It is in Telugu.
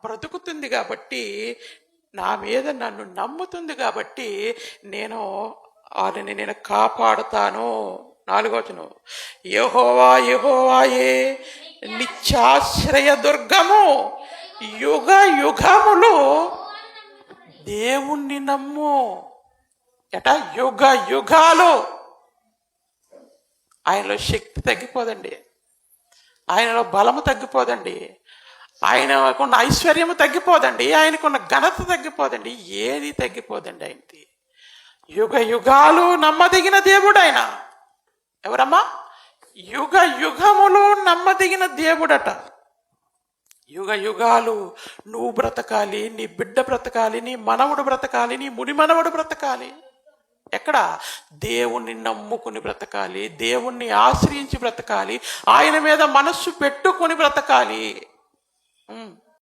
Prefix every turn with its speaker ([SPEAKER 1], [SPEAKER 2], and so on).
[SPEAKER 1] బ్రతుకుతుంది కాబట్టి, నా మీద నన్ను నమ్ముతుంది కాబట్టి నేను వారిని నేను కాపాడుతాను. 4వ వచనం, యెహోవా యెహోవాయే నిత్యాశ్రయ దుర్గము, యుగ యుగములు దేవుణ్ణి నమ్ము. యుగ యుగాలు ఆయనలో శక్తి తగ్గిపోదండి, ఆయనలో బలము తగ్గిపోదండి, ఆయనకున్న ఐశ్వర్యము తగ్గిపోదండి, ఆయనకున్న ఘనత తగ్గిపోదండి, ఏది తగ్గిపోదండి ఆయనది. యుగ యుగాలు నమ్మదగిన దేవుడు ఆయన. ఎవరమ్మా? యుగ యుగములు నమ్మదగిన దేవుడట. యుగ యుగాలు నువ్వు బ్రతకాలి, నీ బిడ్డ బ్రతకాలి, నీ మనవుడు బ్రతకాలి, నీ ముని మనవుడు బ్రతకాలి. ఎక్కడ? దేవుణ్ణి నమ్ముకుని బ్రతకాలి, దేవుణ్ణి ఆశ్రయించి బ్రతకాలి, ఆయన మీద మనస్సు పెట్టుకుని బ్రతకాలి.